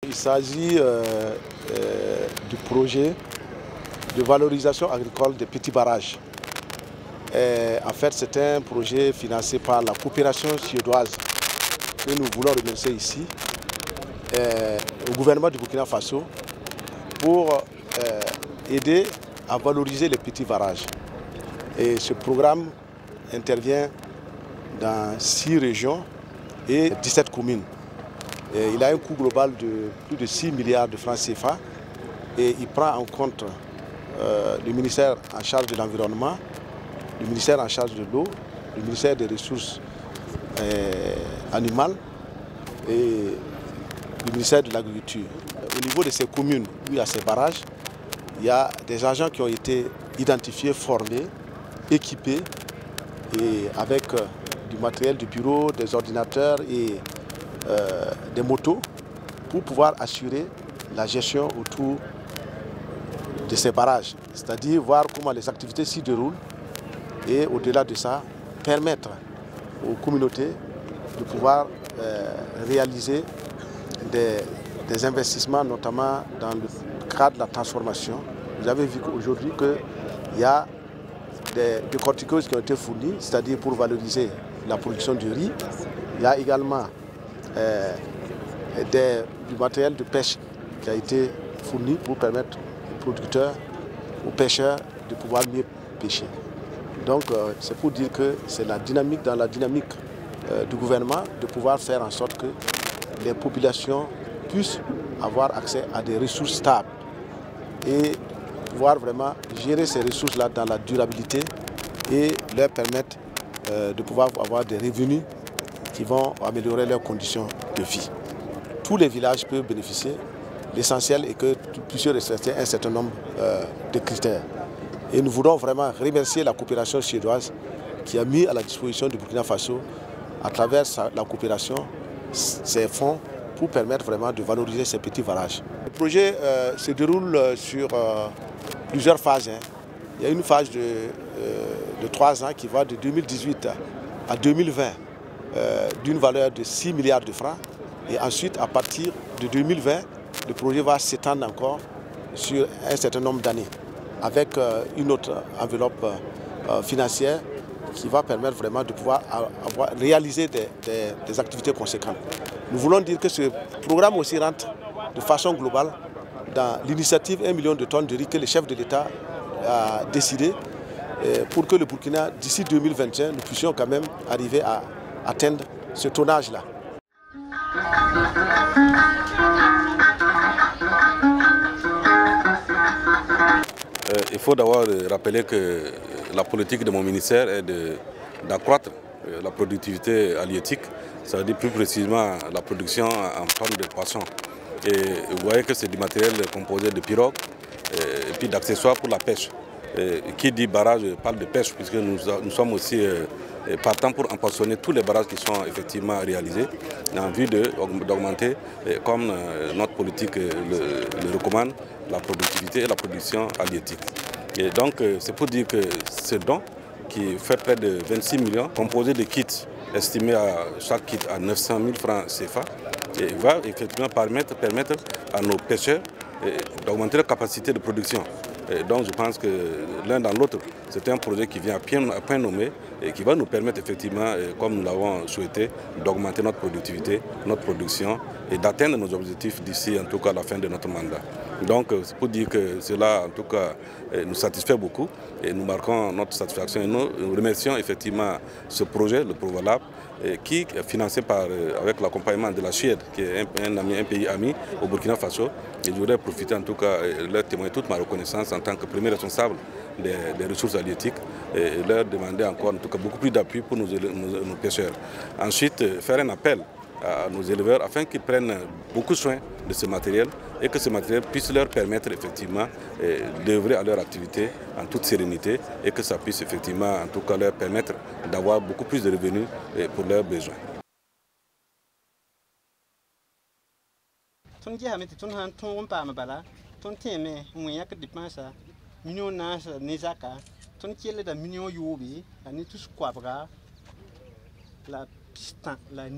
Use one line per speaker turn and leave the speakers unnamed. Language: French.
Il s'agit du projet de valorisation agricole des petits barrages. En fait, c'est un projet financé par la coopération suédoise que nous voulons remercier ici au gouvernement du Burkina Faso pour aider à valoriser les petits barrages. Et ce programme intervient dans 6 régions et 17 communes. Et il a un coût global de plus de 6 milliards de francs CFA et il prend en compte le ministère en charge de l'environnement, le ministère en charge de l'eau, le ministère des ressources animales et le ministère de l'agriculture. Au niveau de ces communes où il y a ces barrages, il y a des agents qui ont été identifiés, formés, équipés et avec du matériel de bureau, des ordinateurs et des motos pour pouvoir assurer la gestion autour de ces barrages, c'est-à-dire voir comment les activités s'y déroulent et au-delà de ça, permettre aux communautés de pouvoir réaliser des investissements, notamment dans le cadre de la transformation. Vous avez vu qu'aujourd'hui qu'il y a des corticoïdes qui ont été fournis, c'est-à-dire pour valoriser la production du riz. Il y a également du matériel de pêche qui a été fourni pour permettre aux producteurs, aux pêcheurs de pouvoir mieux pêcher. Donc c'est pour dire que c'est la dynamique dans la dynamique du gouvernement de pouvoir faire en sorte que les populations puissent avoir accès à des ressources stables et pouvoir vraiment gérer ces ressources-là dans la durabilité et leur permettre de pouvoir avoir des revenus qui vont améliorer leurs conditions de vie. Tous les villages peuvent bénéficier. L'essentiel est que tout puisse respecter un certain nombre de critères. Et nous voulons vraiment remercier la coopération suédoise qui a mis à la disposition du Burkina Faso, à travers la coopération, ces fonds pour permettre vraiment de valoriser ces petits barrages. Le projet se déroule sur plusieurs phases. Il y a une phase de 3 ans qui va de 2018 à 2020 d'une valeur de 6 milliards de francs. Et ensuite, à partir de 2020, le projet va s'étendre encore sur un certain nombre d'années avec une autre enveloppe financière qui va permettre vraiment de pouvoir réaliser des activités conséquentes. Nous voulons dire que ce programme aussi rentre de façon globale dans l'initiative 1 million de tonnes de riz que le chef de l'État a décidé pour que le Burkina, d'ici 2021, nous puissions quand même arriver à atteindre ce tonnage-là.
Il faut d'abord rappeler que la politique de mon ministère est d'accroître la productivité halieutique, c'est-à-dire plus précisément la production en forme de poisson. Et vous voyez que c'est du matériel composé de pirogues et puis d'accessoires pour la pêche. Qui dit barrage parle de pêche, puisque nous sommes aussi partants pour empoisonner tous les barrages qui sont effectivement réalisés en vue d'augmenter, comme notre politique le recommande, la productivité et la production halieutique. Et donc c'est pour dire que ce don qui fait près de 26 millions, composé de kits estimés à chaque kit à 900 000 francs CFA, et va effectivement permettre à nos pêcheurs d'augmenter leur capacité de production. Et donc je pense que l'un dans l'autre, c'est un projet qui vient à point nommé et qui va nous permettre effectivement, comme nous l'avons souhaité, d'augmenter notre productivité, notre production et d'atteindre nos objectifs d'ici en tout cas à la fin de notre mandat. Donc c'est pour dire que cela en tout cas nous satisfait beaucoup et nous marquons notre satisfaction et nous remercions effectivement ce projet, le Provalab, qui est financé avec l'accompagnement de la Suède, qui est un pays ami au Burkina Faso. Et je voudrais profiter en tout cas et leur témoigner toute ma reconnaissance en tant que premier responsable des ressources halieutiques et leur demander encore en tout cas beaucoup plus d'appui pour nos pêcheurs. Ensuite, faire un appel à nos éleveurs afin qu'ils prennent beaucoup soin de ce matériel et que ce matériel puisse leur permettre effectivement d'œuvrer à leur activité en toute sérénité et que ça puisse effectivement en tout cas leur permettre d'avoir beaucoup plus de revenus pour leurs besoins.
La